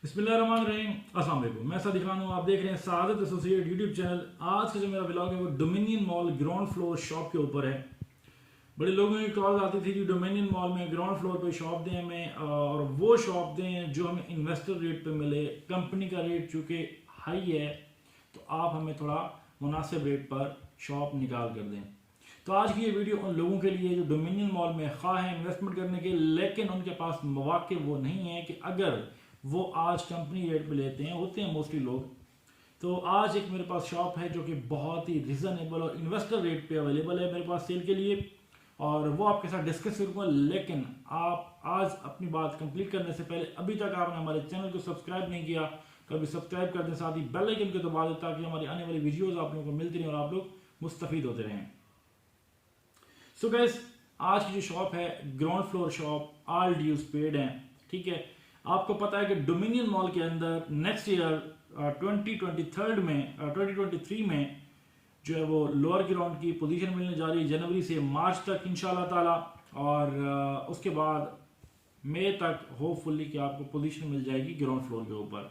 बिस्मिल्लाहिर्रहमानिर्रहीम। अस्सलाम वालेकुम। मैं सादिक खान हूँ। आप देख रहे हैं सादत एसोसिएट यूट्यूब चैनल। आज का जो मेरा व्लॉग है वो dominion mall ground floor shop के ऊपर है। बड़े लोगों की कॉल आती थी कि डोमिनियन मॉल में ग्राउंड फ्लोर पे शॉप दें हमें, और वो शॉप दें जो हमें इन्वेस्टर रेट पे मिले। कंपनी का रेट चूँकि हाई है तो आप हमें थोड़ा मुनासिब रेट पर शॉप निकाल कर दें। तो आज की ये वीडियो उन लोगों के लिए जो डोमिनियन मॉल में ख्वाह है इन्वेस्टमेंट करने के, लेकिन उनके पास मौके वो नहीं है कि अगर वो आज कंपनी रेट पे लेते हैं, होते हैं मोस्टली लोग। तो आज एक मेरे पास शॉप है जो कि बहुत ही रिजनेबल और इन्वेस्टर रेट पे अवेलेबल है मेरे पास सेल के लिए, और वो आपके साथ डिस्कस करूँगा। लेकिन आप आज अपनी बात कंप्लीट करने से पहले अभी तक आपने हमारे चैनल को सब्सक्राइब नहीं किया तो अभी सब्सक्राइब कर दें, साथ ही बेल आइकन को दबा दें ताकि हमारी आने वाली वीडियोज़ आप लोगों को मिलती रहें और आप लोग मुस्तफ़ीद होते रहें। सो गाइस, आज की जो शॉप है ground floor shop, all dues paid है। ठीक है, आपको पता है कि डोमिनियन मॉल के अंदर नेक्स्ट ईयर 2023 में जो है वो लोअर ग्राउंड की पोजीशन मिलने जा रही है जनवरी से मार्च तक इंशाल्लाह ताला, और उसके बाद मई तक होपफुली कि आपको पोजीशन मिल जाएगी ग्राउंड फ्लोर के ऊपर।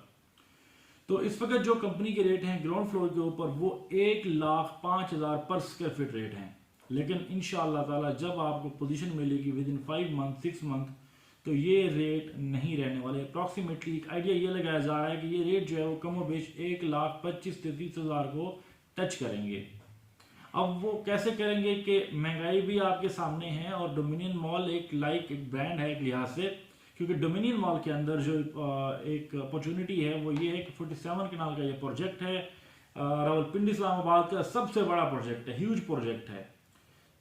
तो इस वक्त जो कंपनी के रेट हैं ग्राउंड फ्लोर के ऊपर वो 1,05,000 पर स्क्वायर फीट रेट हैं। लेकिन इंशाअल्लाह ताला जब आपको पोजीशन मिलेगी विद इन 5 मंथ 6 मंथ तो ये रेट नहीं रहने वाले। अप्रॉक्सीमेटली एक आइडिया ये लगाया जा रहा है कि ये रेट जो है वो कमो बेश 1,25,000 को टच करेंगे। अब वो कैसे करेंगे कि महंगाई भी आपके सामने है और डोमिनियन मॉल एक ब्रांड है एक लिहाज से, क्योंकि डोमिनियन मॉल के अंदर जो एक अपॉर्चुनिटी है वो ये है कि 47 कनाल का ये प्रोजेक्ट है, रावलपिंडी इस्लामाबाद का सबसे बड़ा प्रोजेक्ट है, ह्यूज प्रोजेक्ट है।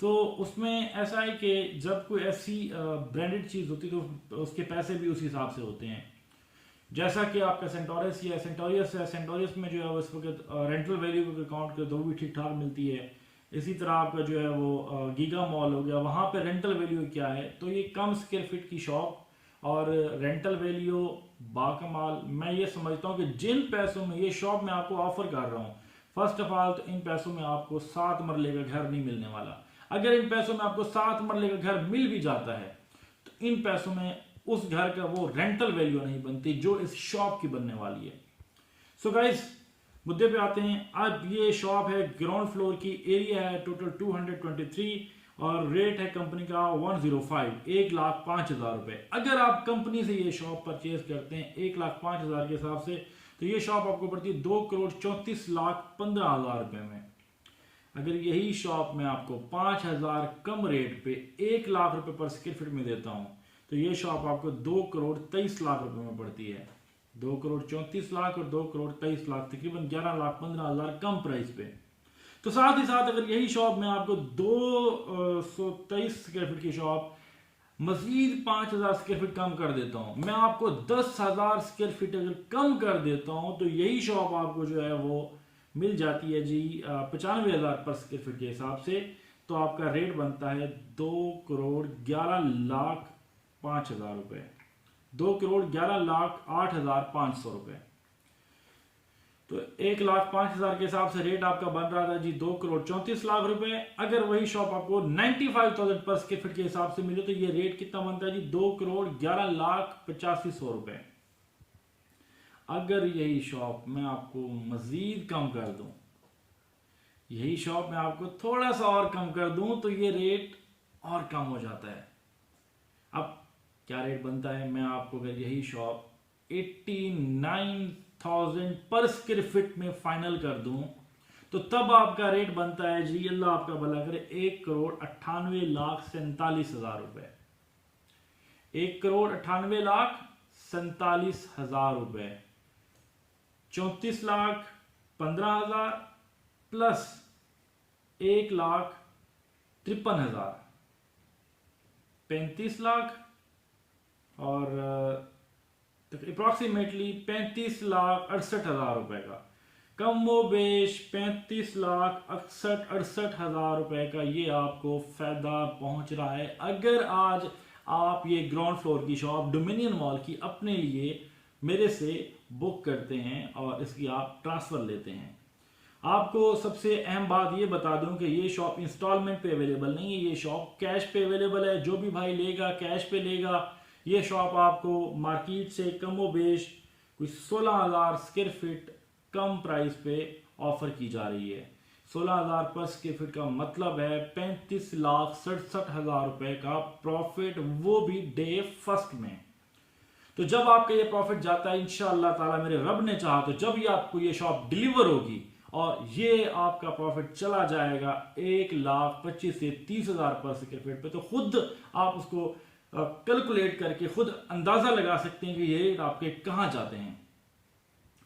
तो उसमें ऐसा है कि जब कोई ऐसी ब्रांडेड चीज़ होती है तो उसके पैसे भी उस हिसाब से होते हैं। जैसा कि आपका सेंटोरियस या सेंटोरियस है, सेंटोरियस में जो है इस वक्त रेंटल वैल्यू को अकाउंट कर दो भी ठीक ठाक मिलती है। इसी तरह आपका जो है वो गीगा मॉल हो गया, वहाँ पे रेंटल वैल्यू क्या है, तो ये कम स्क्वायर फीट की शॉप और रेंटल वैल्यू बाकमाल। मैं ये समझता हूँ कि जिन पैसों में ये शॉप मैं आपको ऑफर कर रहा हूँ, फर्स्ट ऑफ ऑल तो इन पैसों में आपको 7 मरले का घर नहीं मिलने वाला। अगर इन पैसों में आपको 7 मरले का घर मिल भी जाता है तो इन पैसों में उस घर का वो रेंटल वैल्यू नहीं बनती जो इस शॉप की बनने वाली है। सो गाइस, मुद्दे पे आते हैं। अब ये शॉप है ग्राउंड फ्लोर की, एरिया है टोटल 223 और रेट है कंपनी का 105, 1,05,000 रुपए। अगर आप कंपनी से ये शॉप परचेज करते हैं 1,05,000 के हिसाब से तो ये शॉप आपको पड़ती है 2,34,15,000 रुपए में। अगर यही शॉप मैं आपको 5,000 कम रेट पे 1,00,000 रुपए पर स्क्वायर फीट में देता हूं तो ये शॉप आपको 2,23,00,000 रुपए में पड़ती है। 2,34,00,000 और 2,23,00,000, तकरीबन 11,15,000 कम प्राइस पे। तो साथ ही साथ अगर यही शॉप मैं आपको 223 स्क्वायर फीट की शॉप मजीद 5,000 स्क्वायर फीट कम कर देता हूं, मैं आपको 10,000 स्क्वायर फीट अगर कम कर देता हूं तो यही शॉप आपको जो है वो मिल जाती है जी 95,000 पर स्क्वायर फीट के हिसाब से। तो आपका रेट बनता है 2,11,05,000 रुपए, 2,11,08,500 रुपए। तो 1,05,000 के हिसाब से रेट आपका बन रहा था जी 2,34,00,000 रुपए। अगर वही शॉप आपको 95,000 पर स्क्वायर फीट के हिसाब से मिले तो ये रेट कितना बनता है जी 2,11,85,000 रुपए। अगर यही शॉप मैं आपको मजीद कम कर दूं, यही शॉप मैं आपको थोड़ा सा और कम कर दूं तो ये रेट और कम हो जाता है। अब क्या रेट बनता है, मैं आपको अगर यही शॉप 89,000 पर स्क्वायर फीट में फाइनल कर दूं तो तब आपका रेट बनता है जी, अल्लाह आपका भला करे, 1,98,47,000 रुपए। 1,98,47,000 रुपए, 34,15,000 प्लस 1,53,000, 35,00,000 और अप्रॉक्सीमेटली 35,68,000 रुपए का, कम वो बेश 35,68,000 रुपए का ये आपको फायदा पहुंच रहा है अगर आज आप ये ग्राउंड फ्लोर की शॉप डोमिनियन मॉल की अपने लिए मेरे से बुक करते हैं और इसकी आप ट्रांसफर लेते हैं। आपको सबसे अहम बात ये बता दूं कि ये शॉप इंस्टॉलमेंट पे अवेलेबल नहीं है, ये शॉप कैश पे अवेलेबल है। जो भी भाई लेगा कैश पे लेगा। ये शॉप आपको मार्केट से कमो बेश कोई 16,000 स्क्वायर फीट कम प्राइस पे ऑफर की जा रही है। 16,000 पर स्क्वायर फीट का मतलब है 35,67,000 रुपए का प्रॉफिट, वो भी डे फर्स्ट में। तो जब आपका ये प्रॉफिट जाता है इंशाअल्लाह ताला, मेरे रब ने चाहा तो जब ये आपको ये शॉप डिलीवर होगी और ये आपका प्रॉफिट चला जाएगा 1,25,000 से 30,000 पर स्क्वायर फीट पे, तो खुद आप उसको कैलकुलेट करके खुद अंदाजा लगा सकते हैं कि ये रेट आपके कहां जाते हैं।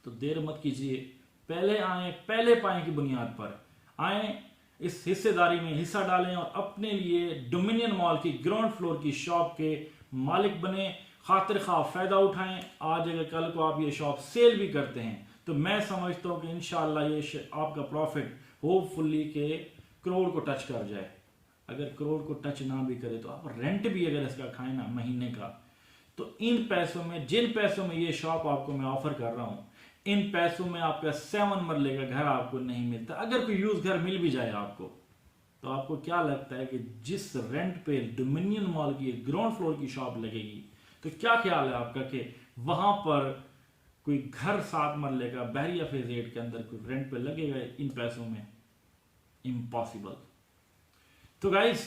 तो देर मत कीजिए, पहले आए पहले पाए की बुनियाद पर आए, इस हिस्सेदारी में हिस्सा डालें और अपने लिए डोमिनियन मॉल की ग्राउंड फ्लोर की शॉप के मालिक बने, खातिर खा फायदा उठाएं। आज अगर कल को आप ये शॉप सेल भी करते हैं तो मैं समझता हूं कि इंशाल्लाह ये आपका प्रॉफिट होपफुल्ली के करोड़ को टच कर जाए। अगर करोड़ को टच ना भी करे तो आप रेंट भी अगर इसका खाएं ना महीने का, तो इन पैसों में, जिन पैसों में ये शॉप आपको मैं ऑफर कर रहा हूं, इन पैसों में आपका 7 मरले का घर आपको नहीं मिलता। अगर कोई यूज घर मिल भी जाए आपको, तो आपको क्या लगता है कि जिस रेंट पे डोमिनियन मॉल की ग्राउंड फ्लोर की शॉप लगेगी, तो क्या ख्याल है आपका कि वहां पर कोई घर 7 मरले का बहरिया फेज 8 के अंदर कोई रेंट पे लगेगा इन पैसों में? इम्पॉसिबल। तो गाइस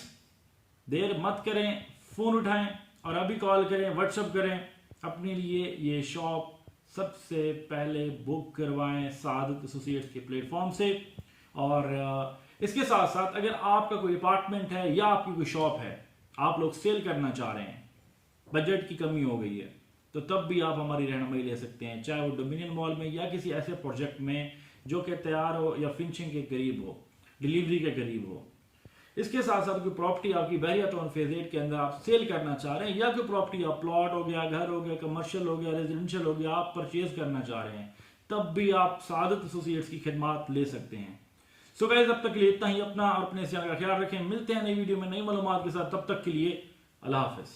देर मत करें, फोन उठाएं और अभी कॉल करें, व्हाट्सएप करें, अपने लिए ये शॉप सबसे पहले बुक करवाएं सादत एसोसिएट्स के प्लेटफॉर्म से। और इसके साथ साथ अगर आपका कोई अपार्टमेंट है या आपकी कोई शॉप है, आप लोग सेल करना चाह रहे हैं, बजट की कमी हो गई है, तो तब भी आप हमारी रहनुमाई ले सकते हैं, चाहे वो डोमिनियन मॉल में या किसी ऐसे प्रोजेक्ट में जो कि तैयार हो या फिनिशिंग के करीब हो, डिलीवरी के करीब हो। इसके साथ साथ कोई प्रॉपर्टी आपकी बहरिया टाउन फेज 8 के अंदर आप सेल करना चाह रहे हैं, या कोई प्रॉपर्टी आप प्लॉट हो गया, घर हो गया, कमर्शियल हो गया, रेजिडेंशियल हो गया, आप परचेज करना चाह रहे हैं, तब भी आप सादत एसोसिएट्स की खिदमत ले सकते हैं। सो गाइस, अब तक के लिए इतना ही। अपना और अपने का ख्याल रखें। मिलते हैं नई वीडियो में नई मालूमात के साथ। तब तक के लिए अल्लाह हाफिज।